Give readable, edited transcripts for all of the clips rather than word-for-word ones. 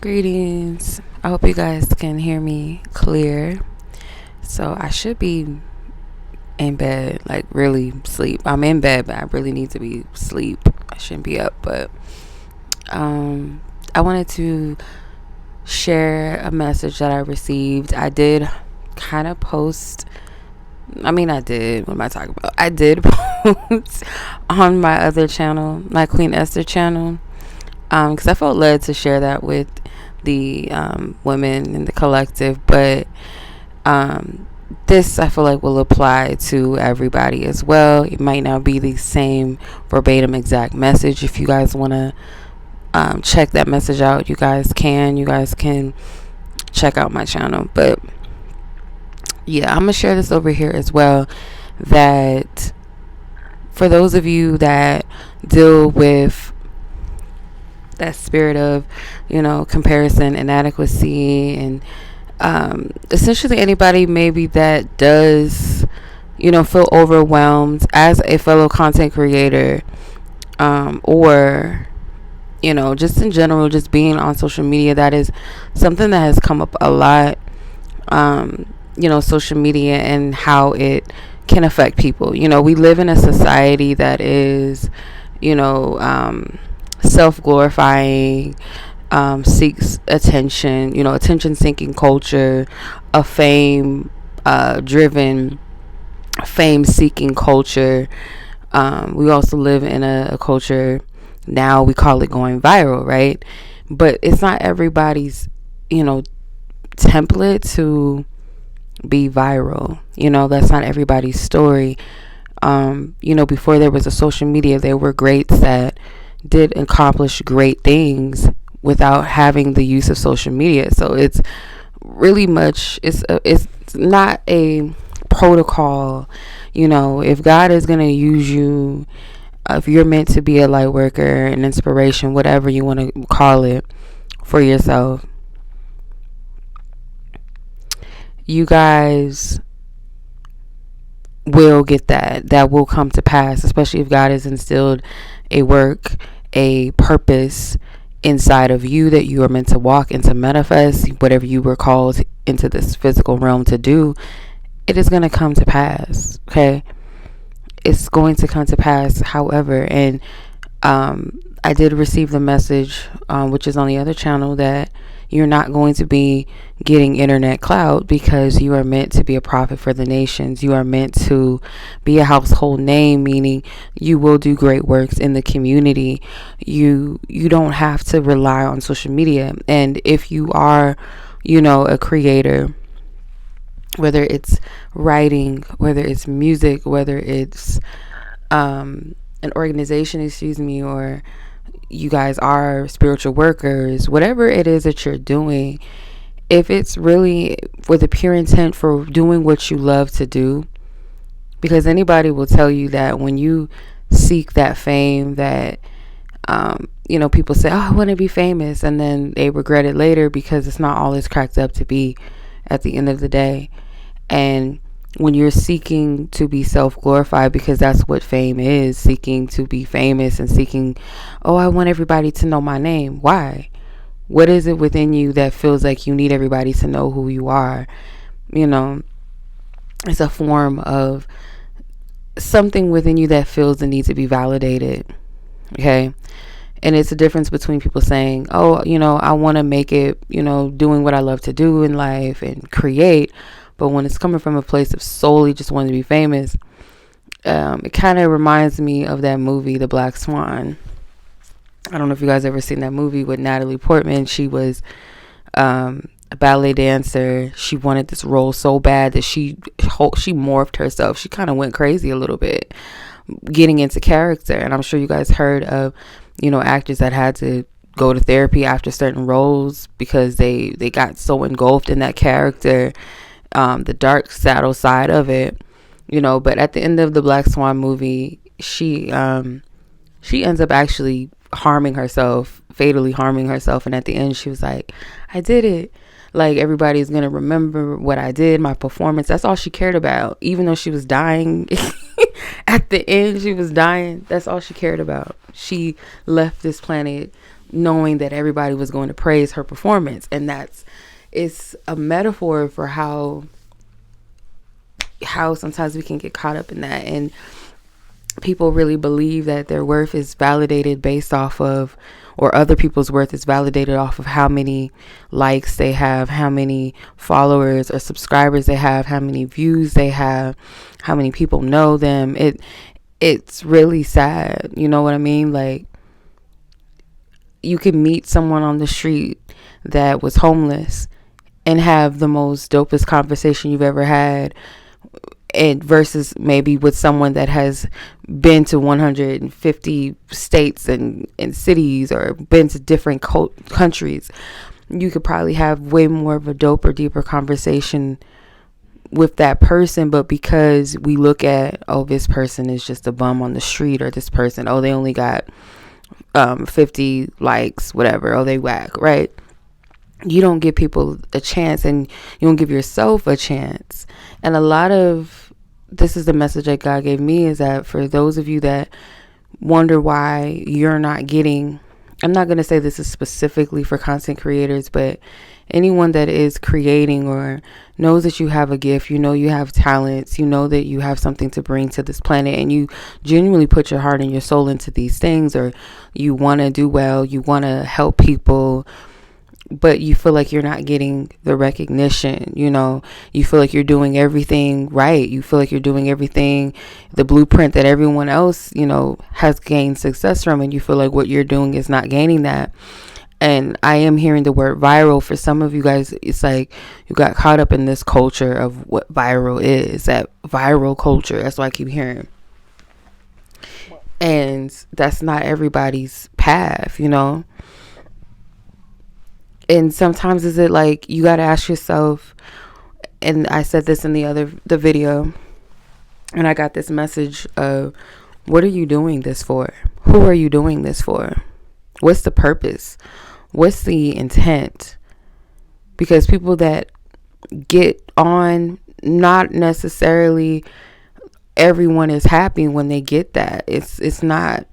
Greetings. I hope you guys can hear me clear. So I should be in bed, like really sleep. I'm in bed, but I really need to be asleep. I shouldn't be up, but I wanted to share a message that I received. I did kind of post. I did. What am I talking about? I did post on my other channel, my Queen Esther channel, because I felt led to share that with the women in the collective, but this I feel like will apply to everybody as well. It might not be the same verbatim exact message. If you guys want to check that message out, you guys can check out my channel. But yeah, I'm gonna share this over here as well, that for those of you that deal with that spirit of, comparison, inadequacy, and essentially anybody maybe that does, feel overwhelmed as a fellow content creator, or, just in general, just being on social media. That is something that has come up a lot, social media and how it can affect people. We live in a society that is, self-glorifying, seeks attention, attention-seeking culture, a fame-driven, fame-seeking culture. We also live in a culture now, we call it going viral, right? But it's not everybody's, template to be viral. That's not everybody's story. Before there was a social media, there were greats that did accomplish great things without having the use of social media. So it's really much, it's not a protocol. If God is going to use you, if you're meant to be a light worker, an inspiration, whatever you want to call it for yourself, you guys will get that will come to pass, especially if God has instilled a work, a purpose inside of you that you are meant to walk and to manifest. Whatever you were called into this physical realm to do, it is going to come to pass. Okay, it's going to come to pass. However, and I did receive the message, which is on the other channel, that you're not going to be getting internet clout because you are meant to be a prophet for the nations. You are meant to be a household name, meaning you will do great works in the community. You don't have to rely on social media. And if you are, a creator, whether it's writing, whether it's music, whether it's an organization, or you guys are spiritual workers, whatever it is that you're doing, if it's really with a pure intent for doing what you love to do, because anybody will tell you that when you seek that fame, that people say, oh, I want to be famous, and then they regret it later because it's not all it's cracked up to be at the end of the day. And when you're seeking to be self-glorified, because that's what fame is, seeking to be famous and seeking, oh, I want everybody to know my name. Why? What is it within you that feels like you need everybody to know who you are? It's a form of something within you that feels the need to be validated. Okay? And it's a difference between people saying, oh, I want to make it, doing what I love to do in life and create. But when it's coming from a place of solely just wanting to be famous, it kind of reminds me of that movie, The Black Swan. I don't know if you guys ever seen that movie with Natalie Portman. She was a ballet dancer. She wanted this role so bad that she morphed herself. She kind of went crazy a little bit, getting into character. And I'm sure you guys heard of, actors that had to go to therapy after certain roles because they got so engulfed in that character. The dark saddle side of it, but at the end of the Black Swan movie, she ends up actually fatally harming herself. And at the end, she was like, I did it. Like, everybody's going to remember what I did, my performance. That's all she cared about. Even though she was dying, at the end, she was dying. That's all she cared about. She left this planet knowing that everybody was going to praise her performance. And it's a metaphor for how sometimes we can get caught up in that, and people really believe that their worth is validated based off of, or other people's worth is validated off of how many likes they have, how many followers or subscribers they have, how many views they have, how many people know them. It's really sad. You know what I mean? Like, you can meet someone on the street that was homeless and have the most dopest conversation you've ever had, and versus maybe with someone that has been to 150 states and cities, or been to different countries. You could probably have way more of a doper, deeper conversation with that person. But because we look at, oh, this person is just a bum on the street, or this person, oh, they only got 50 likes, whatever, oh, they whack, right? You don't give people a chance, and you don't give yourself a chance. And a lot of this is the message that God gave me, is that for those of you that wonder why you're not getting, I'm not going to say this is specifically for content creators, but anyone that is creating or knows that you have a gift, you know, you have talents, you know that you have something to bring to this planet, and you genuinely put your heart and your soul into these things, or you want to do well, you want to help people, but you feel like you're not getting the recognition. You know, you feel like you're doing everything right. You feel like you're doing everything, the blueprint that everyone else, you know, has gained success from, and you feel like what you're doing is not gaining that. And I am hearing the word viral. For some of you guys, it's like you got caught up in this culture of what viral is, that viral culture. That's what I keep hearing. And that's not everybody's path, you know. And sometimes is it like, you got to ask yourself, and I said this in the video, and I got this message of, what are you doing this for? Who are you doing this for? What's the purpose? What's the intent? Because people that get on, not necessarily everyone is happy when they get that. It's not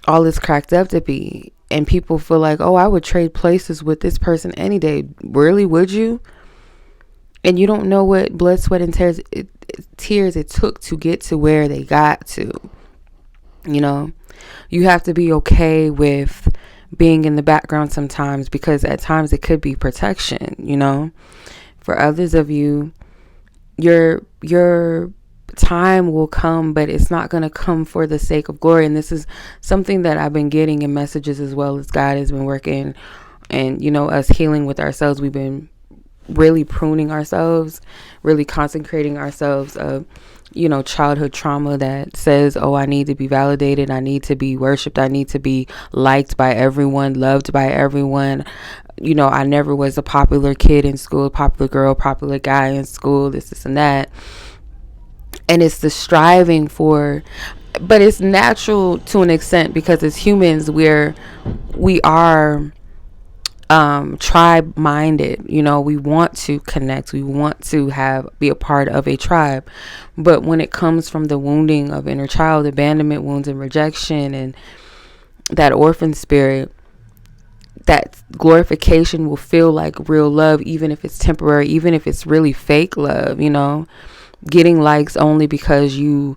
all it's cracked up to be. And people feel like, oh, I would trade places with this person any day. Really, would you? And you don't know what blood, sweat, and tears it took to get to where they got to. You know, you have to be okay with being in the background sometimes, because at times it could be protection. You know, for others of you, your time will come, but it's not going to come for the sake of glory. And this is something that I've been getting in messages, as well as God has been working, and, you know, us healing with ourselves. We've been really pruning ourselves, really consecrating ourselves of, you know, childhood trauma that says, oh, I need to be validated, I need to be worshipped, I need to be liked by everyone, loved by everyone. You know, I never was a popular kid in school, popular girl, popular guy in school, this and that. And it's the striving for, but it's natural to an extent, because as humans, we are tribe minded. You know, we want to connect, we want to be a part of a tribe. But when it comes from the wounding of inner child, abandonment wounds and rejection, and that orphan spirit, that glorification will feel like real love, even if it's temporary, even if it's really fake love. You know, getting likes only because you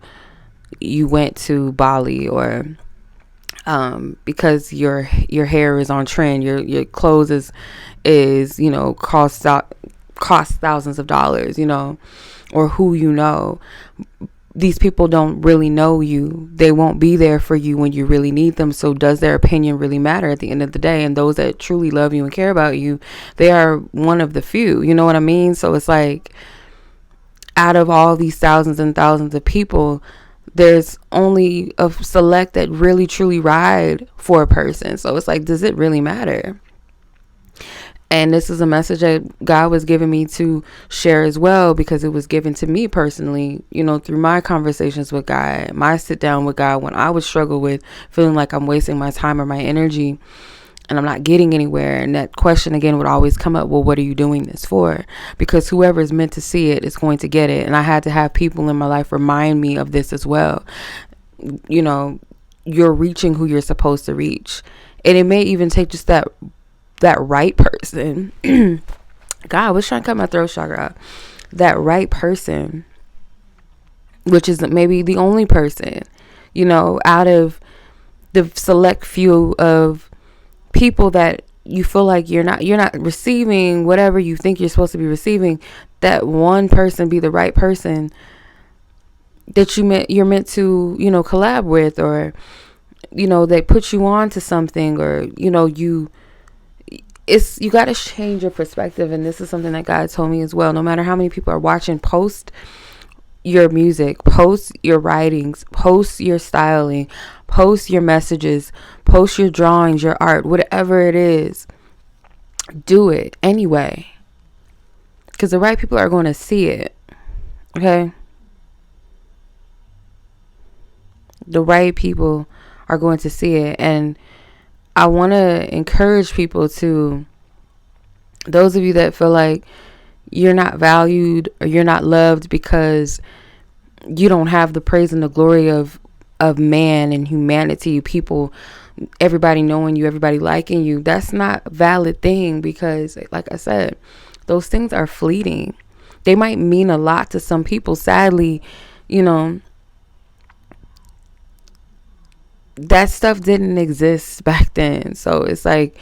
went to Bali, or because your hair is on trend, your clothes is you know, cost thousands of dollars, you know, or who you know. These people don't really know you. They won't be there for you when you really need them. So does their opinion really matter at the end of the day? And those that truly love you and care about you, they are one of the few. You know what I mean? So it's like, out of all these thousands and thousands of people, there's only a select that really truly ride for a person. So it's like, does it really matter? And this is a message that God was giving me to share as well, because it was given to me personally, you know, through my conversations with God, my sit down with God, when I would struggle with feeling like I'm wasting my time or my energy and I'm not getting anywhere. And that question again would always come up, well, what are you doing this for? Because whoever is meant to see it is going to get it. And I had to have people in my life remind me of this as well. You know, you're reaching who you're supposed to reach. And it may even take just that right person. God, I was trying to cut my throat chakra out. That right person, which is maybe the only person, out of the select few of people that you feel like you're not receiving whatever you think you're supposed to be receiving. That one person be the right person that you're meant to collab with, or they put you on to something, or you got to change your perspective. And this is something that God told me as well. No matter how many people are watching, post your music, post your writings, post your styling, post your messages, post your drawings, your art, whatever it is. Do it anyway, because the right people are going to see it. Okay, the right people are going to see it. And I want to encourage people to, those of you that feel like you're not valued or you're not loved because you don't have the praise and the glory of man and humanity, people, everybody knowing you, everybody liking you. That's not a valid thing, because like I said, those things are fleeting. They might mean a lot to some people. Sadly, that stuff didn't exist back then. So it's like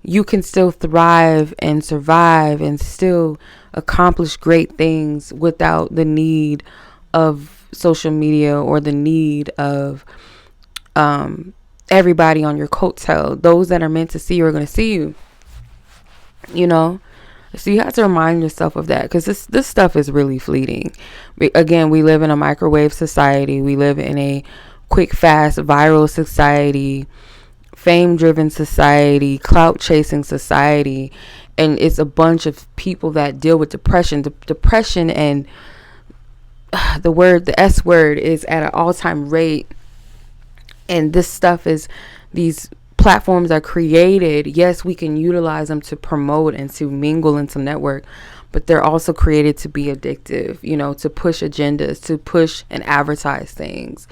you can still thrive and survive and still accomplish great things without the need of social media or the need of everybody on your coattail. Those that are meant to see you are going to see you. So you have to remind yourself of that, because this stuff is really fleeting. Again, we live in a microwave society. We live in a quick, fast, viral society, fame-driven society, clout-chasing society. And it's a bunch of people that deal with depression. Depression and the S word is at an all-time rate. And this stuff is, these platforms are created. Yes, we can utilize them to promote and to mingle and to network, but they're also created to be addictive, to push agendas, to push and advertise things.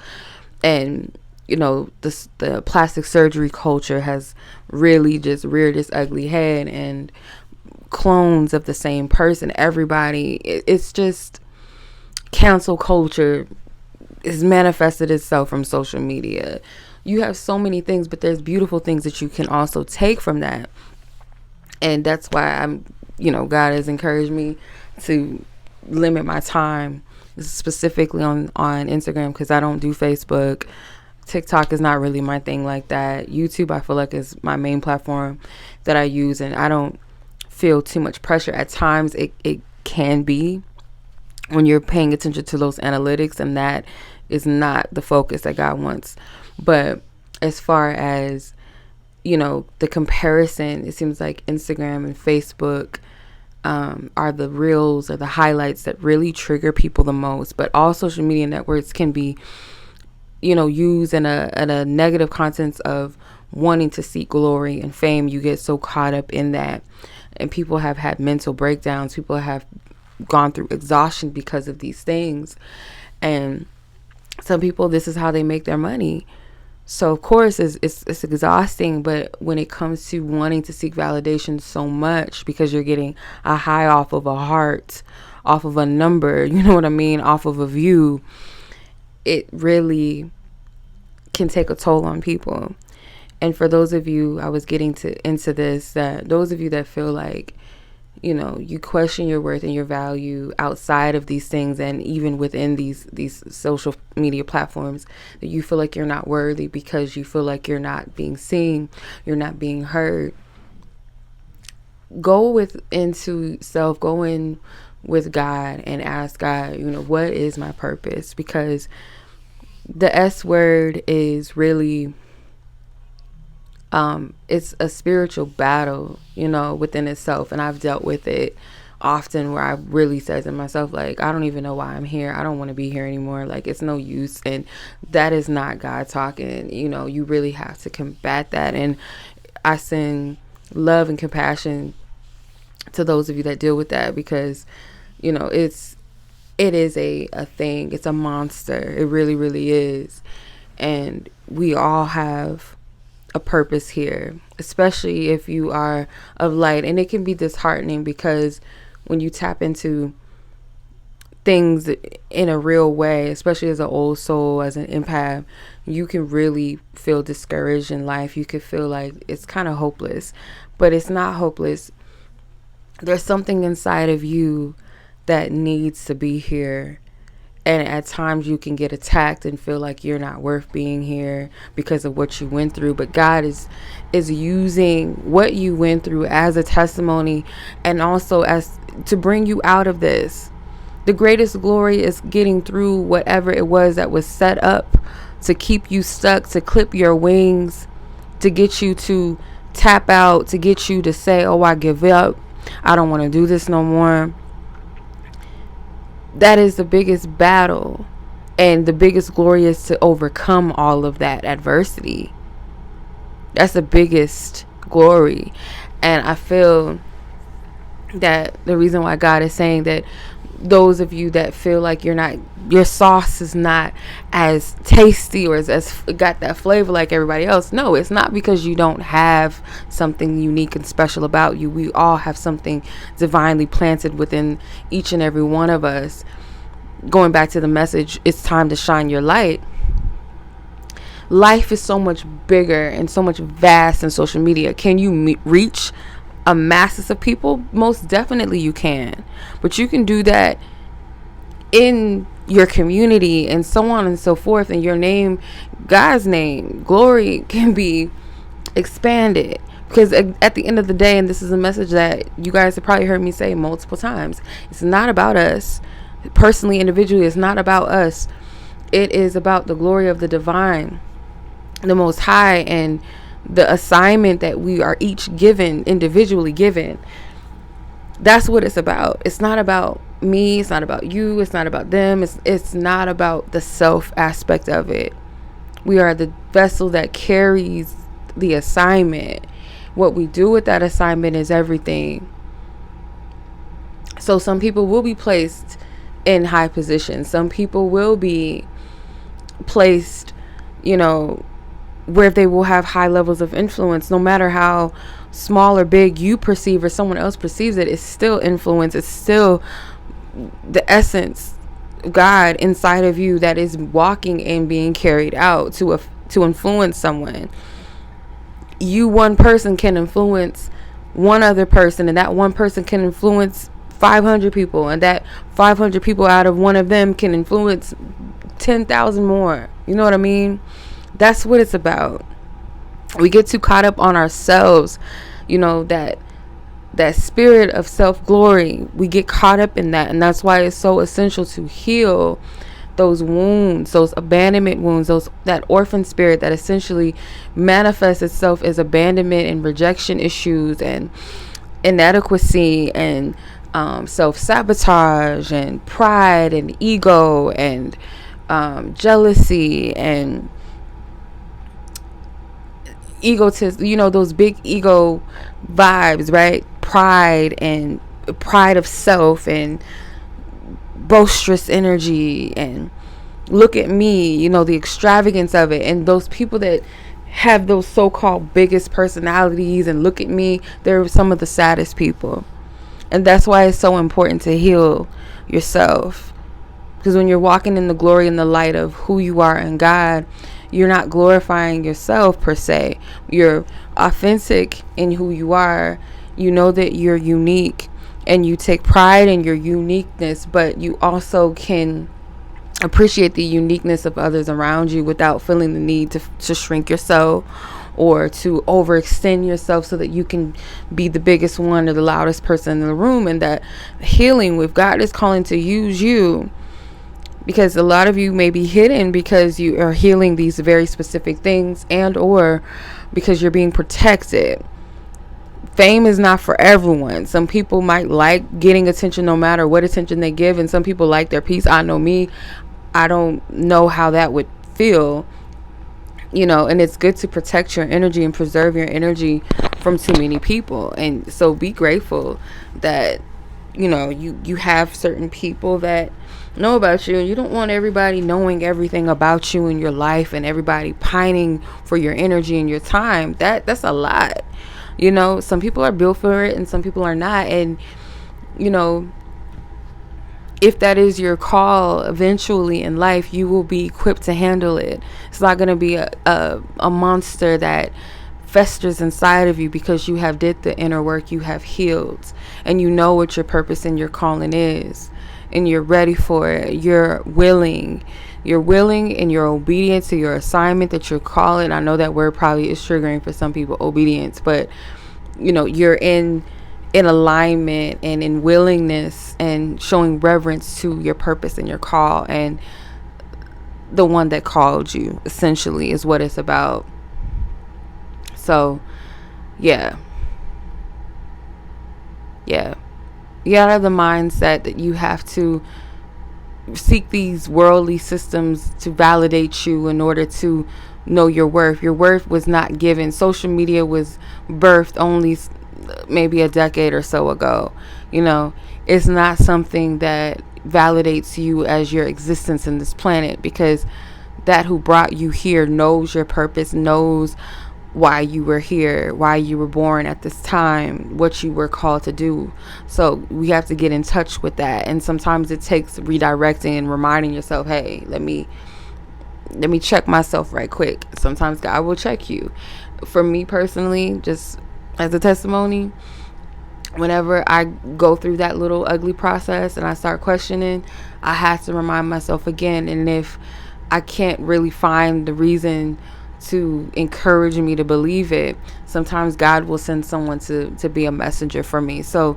And, the plastic surgery culture has really just reared its ugly head, and clones of the same person. Everybody, it's just cancel culture is manifested itself from social media. You have so many things, but there's beautiful things that you can also take from that. And that's why God has encouraged me to limit my time specifically on Instagram, because I don't do Facebook. TikTok is not really my thing like that. YouTube, I feel like, is my main platform that I use, and I don't feel too much pressure. At times it can be, when you're paying attention to those analytics, and that is not the focus that God wants. But as far as, the comparison, it seems like Instagram and Facebook are the reels or the highlights that really trigger people the most. But all social media networks can be, used in a negative context of wanting to seek glory and fame. You get so caught up in that, and people have had mental breakdowns. People have gone through exhaustion because of these things. And some people, this is how they make their money. So of course it's exhausting. But when it comes to wanting to seek validation so much because you're getting a high off of a heart, off of a number, you know what I mean, off of a view, it really can take a toll on people. And for those of you, I was getting into this, that those of you that feel like, you question your worth and your value outside of these things, and even within these social media platforms, that you feel like you're not worthy because you feel like you're not being seen, you're not being heard. Go into self, go in with God and ask God, what is my purpose? Because the S word is really, it's a spiritual battle, within itself. And I've dealt with it often, where I really said to myself, like, I don't even know why I'm here. I don't want to be here anymore. Like, it's no use. And that is not God talking. You really have to combat that. And I send love and compassion to those of you that deal with that, because, it is a thing. It's a monster. It really, really is. And we all have a purpose here, especially if you are of light. And it can be disheartening because when you tap into things in a real way, especially as an old soul, as an empath, you can really feel discouraged in life. You could feel like it's kind of hopeless, but it's not hopeless. There's something inside of you that needs to be here. And at times you can get attacked and feel like you're not worth being here because of what you went through. But God is using what you went through as a testimony, and also as to bring you out of this. The greatest glory is getting through whatever it was that was set up to keep you stuck, to clip your wings, to get you to tap out, to get you to say, oh, I give up. I don't want to do this no more. That is the biggest battle, and the biggest glory is to overcome all of that adversity. That's the biggest glory. And I feel that the reason why God is saying that those of you that feel like your sauce is not as tasty or as got that flavor like everybody else. No, it's not because you don't have something unique and special about you. We all have something divinely planted within each and every one of us. Going back to the message, it's time to shine your light. Life is so much bigger and so much vast in social media. Can you reach a masses of people? Most definitely you can, but you can do that in your community and so on and so forth, and your name, God's name, glory can be expanded. Because at the end of the day, and this is a message that you guys have probably heard me say multiple times, it's not about us personally, individually. It's not about us. It is about the glory of the divine, the Most High, and the assignment that we are each given, individually given. That's what it's about. It's not about me. It's not about you. It's not about them. It's not about the self aspect of it. We are the vessel that carries the assignment. What we do with that assignment is everything. So some people will be placed in high positions. Some people will be placed, where they will have high levels of influence. No matter how small or big you perceive or someone else perceives it, it's still influence. It's still the essence, God inside of you, that is walking and being carried out to influence someone. You, one person, can influence one other person, and that one person can influence 500 people, and that 500 people out of one of them can influence 10,000 more. You know what I mean? That's what it's about. We get too caught up on ourselves, that spirit of self-glory. We get caught up in that, and that's why it's so essential to heal those wounds, those abandonment wounds, that orphan spirit that essentially manifests itself as abandonment and rejection issues and inadequacy and self-sabotage and pride and ego and jealousy and egotism, those big ego vibes, right? Pride of self and boisterous energy and look at me, the extravagance of it. And those people that have those so-called biggest personalities and look at me, they're some of the saddest people. And that's why it's so important to heal yourself. Because when you're walking in the glory and the light of who you are in God, you're not glorifying yourself per se. You're authentic in who you are. You know that you're unique and you take pride in your uniqueness, but you also can appreciate the uniqueness of others around you without feeling the need to shrink yourself or to overextend yourself so that you can be the biggest one or the loudest person in the room. And that healing, with God is calling to use you, because a lot of you may be hidden because you are healing these very specific things, and or because you're being protected. Fame is not for everyone. Some people might like getting attention no matter what attention they give, and some people like their peace. I know me. I don't know how that would feel, and it's good to protect your energy and preserve your energy from too many people. And so be grateful that you have certain people that know about you, and you don't want everybody knowing everything about you and your life, and everybody pining for your energy and your time. That's a lot. Some people are built for it and some people are not. And you know if that is your call eventually in life, you will be equipped to handle it. It's not going to be a monster that festers inside of you, because you have did the inner work, you have healed, and you know what your purpose and your calling is, and you're ready for it. You're willing and you're obedient to your assignment that you're calling. I know that word probably is triggering for some people, obedience, but you're in alignment and in willingness and showing reverence to your purpose and your call, and the one that called you, essentially, is what it's about. So yeah you gotta have the mindset that you have to seek these worldly systems to validate you in order to know your worth. Your worth was not given. Social media was birthed only maybe a decade or so ago. It's not something that validates you as your existence in this planet, because that who brought you here knows your purpose, knows why you were here, why you were born at this time, what you were called to do. So we have to get in touch with that. And sometimes it takes redirecting and reminding yourself, hey, let me check myself right quick. Sometimes God will check you. For me personally, just as a testimony, whenever I go through that little ugly process and I start questioning, I have to remind myself again. And if I can't really find the reason to encourage me to believe it, sometimes God will send someone to be a messenger for me. So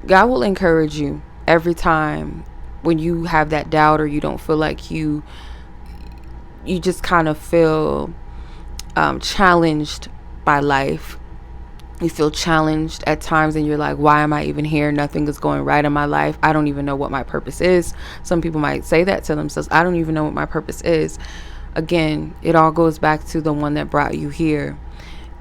God will encourage you every time when you have that doubt, or you don't feel like you just kind of feel challenged by life. You feel challenged at times and you're like, why am I even here? Nothing is going right in my life. I don't even know what my purpose is. Some people might say that to themselves. I don't even know what my purpose is. Again, it all goes back to the one that brought you here.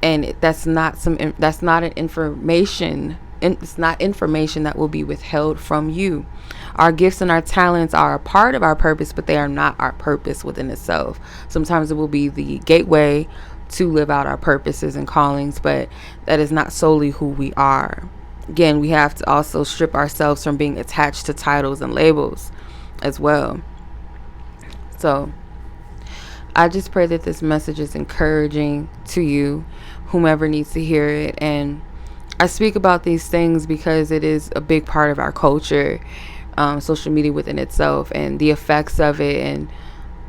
And that's not an information. It's not information that will be withheld from you. Our gifts and our talents are a part of our purpose, but they are not our purpose within itself. Sometimes it will be the gateway to live out our purposes and callings, but that is not solely who we are. Again, we have to also strip ourselves from being attached to titles and labels as well. So I just pray that this message is encouraging to you, whomever needs to hear it. And I speak about these things because it is a big part of our culture, social media within itself, and the effects of it. And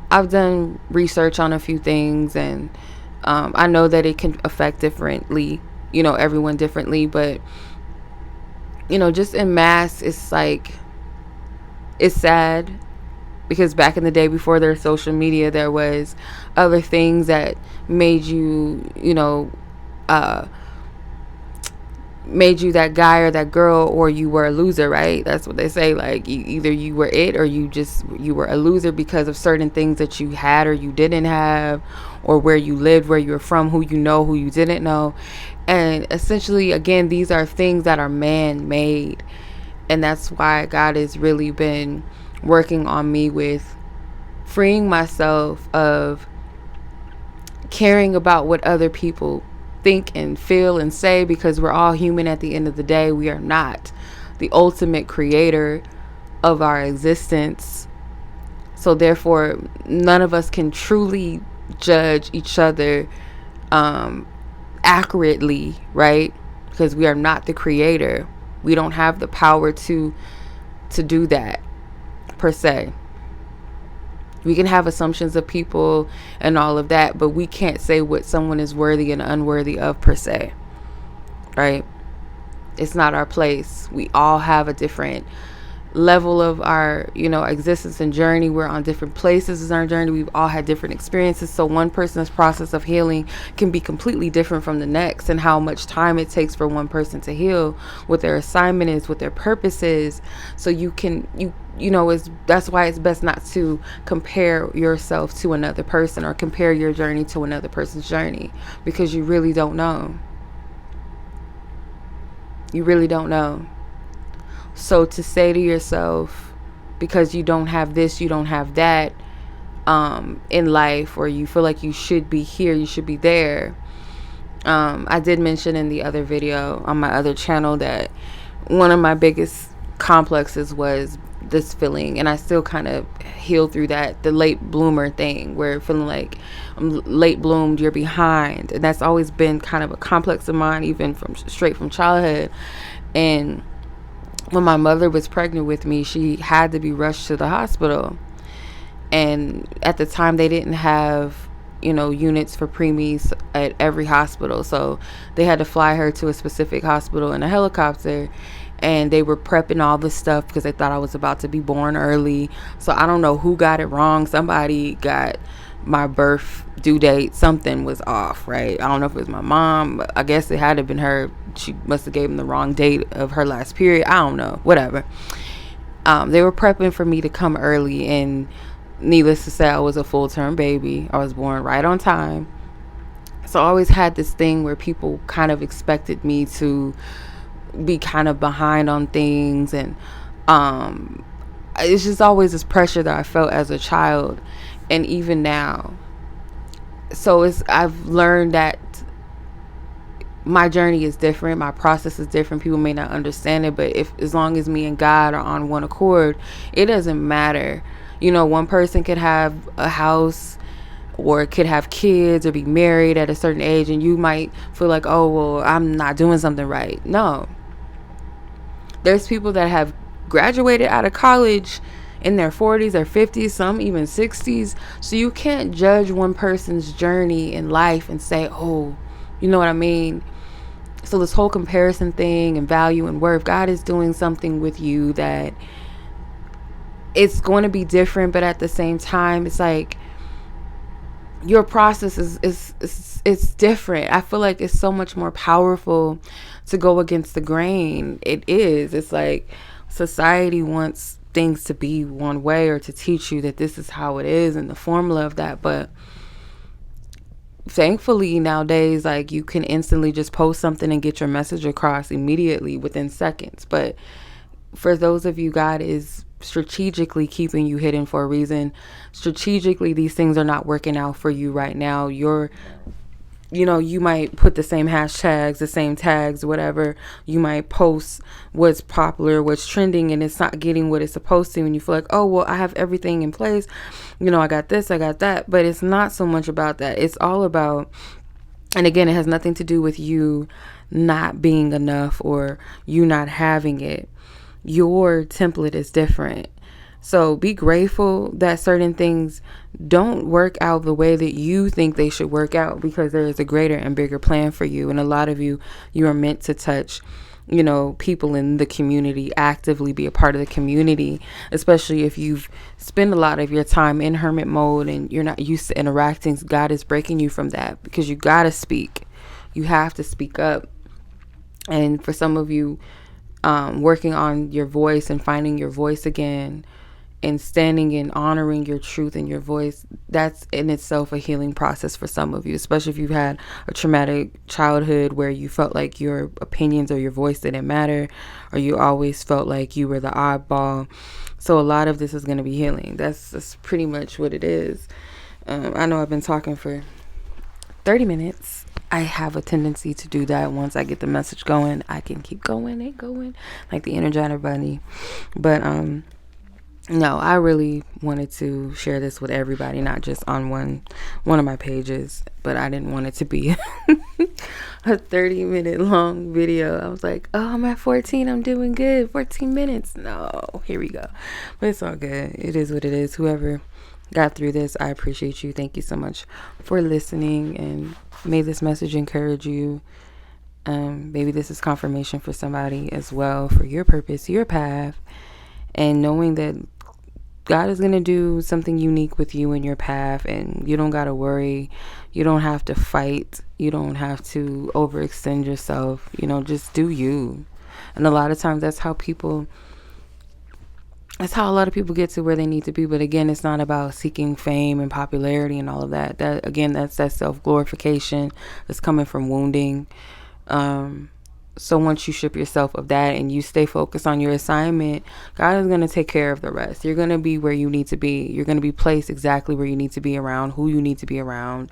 I've done research on a few things, and I know that it can affect differently, everyone differently. But, just in mass, it's like, it's sad. Because back in the day, before there was social media, there was other things that made you, made you that guy or that girl, or you were a loser, right? That's what they say. Like, either you were it, or you were a loser because of certain things that you had or you didn't have, or where you lived, where you were from, who you didn't know. And essentially, again, these are things that are man-made. And that's why God has really been working on me with freeing myself of caring about what other people think and feel and say, because we're all human at the end of the day. We are not the ultimate creator of our existence. So therefore, none of us can truly judge each other accurately, right? Because we are not the creator. We don't have the power to do that, per se. We can have assumptions of people and all of that, but we can't say what someone is worthy and unworthy of, per se, right? It's not our place. We all have a different level of our, existence and journey. We're on different places in our journey. We've all had different experiences. So one person's process of healing can be completely different from the next, and how much time it takes for one person to heal, what their assignment is, what their purpose is. So that's why it's best not to compare yourself to another person, or compare your journey to another person's journey, because you really don't know. You really don't know. So to say to yourself, because you don't have this, you don't have that in life, or you feel like you should be here, you should be there. I did mention in the other video on my other channel that one of my biggest complexes was this feeling, and I still kind of heal through that, the late bloomer thing, where feeling like I'm late bloomed, you're behind. And that's always been kind of a complex of mine, even from straight from childhood. And when my mother was pregnant with me, she had to be rushed to the hospital. And at the time, they didn't have, units for preemies at every hospital. So they had to fly her to a specific hospital in a helicopter. And they were prepping all this stuff because they thought I was about to be born early. So I don't know who got it wrong. Somebody got my birth due date. Something was off, right? I don't know if it was my mom. I guess it had to have been her. She must have gave them the wrong date of her last period. I don't know. Whatever. They were prepping for me to come early, and needless to say, I was a full-term baby. I was born right on time. So I always had this thing where people kind of expected me to be kind of behind on things, and it's just always this pressure that I felt as a child, and even now. So I've learned that my journey is different, my process is different. People may not understand it, but as long as me and God are on one accord, it doesn't matter. One person could have a house, or could have kids, or be married at a certain age, and you might feel like, oh, well, I'm not doing something right. No. There's people that have graduated out of college in their 40s or 50s, some even 60s. So you can't judge one person's journey in life and say, oh, you know what I mean? So this whole comparison thing and value and worth, God is doing something with you that it's going to be different, but at the same time, it's like your process is different. I feel like it's so much more powerful to go against the grain. It is. It's like society wants things to be one way, or to teach you that this is how it is and the formula of that. But thankfully nowadays, like, you can instantly just post something and get your message across immediately within seconds. But for those of you, God is strategically keeping you hidden for a reason. Strategically, these things are not working out for you right now. You might put the same hashtags, the same tags, whatever. You might post what's popular, what's trending, and it's not getting what it's supposed to. And you feel like, oh, well, I have everything in place. I got this, I got that. But it's not so much about that. It's all about, and again, it has nothing to do with you not being enough or you not having it. Your template is different. So be grateful that certain things don't work out the way that you think they should work out, because there is a greater and bigger plan for you. And a lot of you are meant to touch, people in the community, actively be a part of the community, especially if you've spent a lot of your time in hermit mode and you're not used to interacting. God is breaking you from that, because you got to speak. You have to speak up. And for some of you, working on your voice and finding your voice again, and standing and honoring your truth and your voice, that's in itself a healing process for some of you, especially if you've had a traumatic childhood where you felt like your opinions or your voice didn't matter, or you always felt like you were the oddball. So a lot of this is going to be healing. That's pretty much what it is. I know I've been talking for 30 minutes. I have a tendency to do that. Once I get the message going, I can keep going and going like the Energizer Bunny. But no, I really wanted to share this with everybody, not just on one of my pages, but I didn't want it to be a 30-minute long video. I was like, oh, I'm at 14. I'm doing good. 14 minutes. No, here we go. But it's all good. It is what it is. Whoever got through this, I appreciate you. Thank you so much for listening, and may this message encourage you. Maybe this is confirmation for somebody as well, for your purpose, your path, and knowing that God is going to do something unique with you in your path, and you don't got to worry. You don't have to fight. You don't have to overextend yourself. Just do you. And a lot of times that's how a lot of people get to where they need to be. But again, it's not about seeking fame and popularity and all of that. That's that self-glorification that's coming from wounding. So once you strip yourself of that and you stay focused on your assignment, God is going to take care of the rest. You're going to be where you need to be. You're going to be placed exactly where you need to be, around who you need to be around,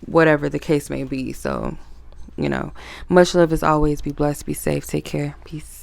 whatever the case may be. So, much love as always. Be blessed, be safe, take care. Peace.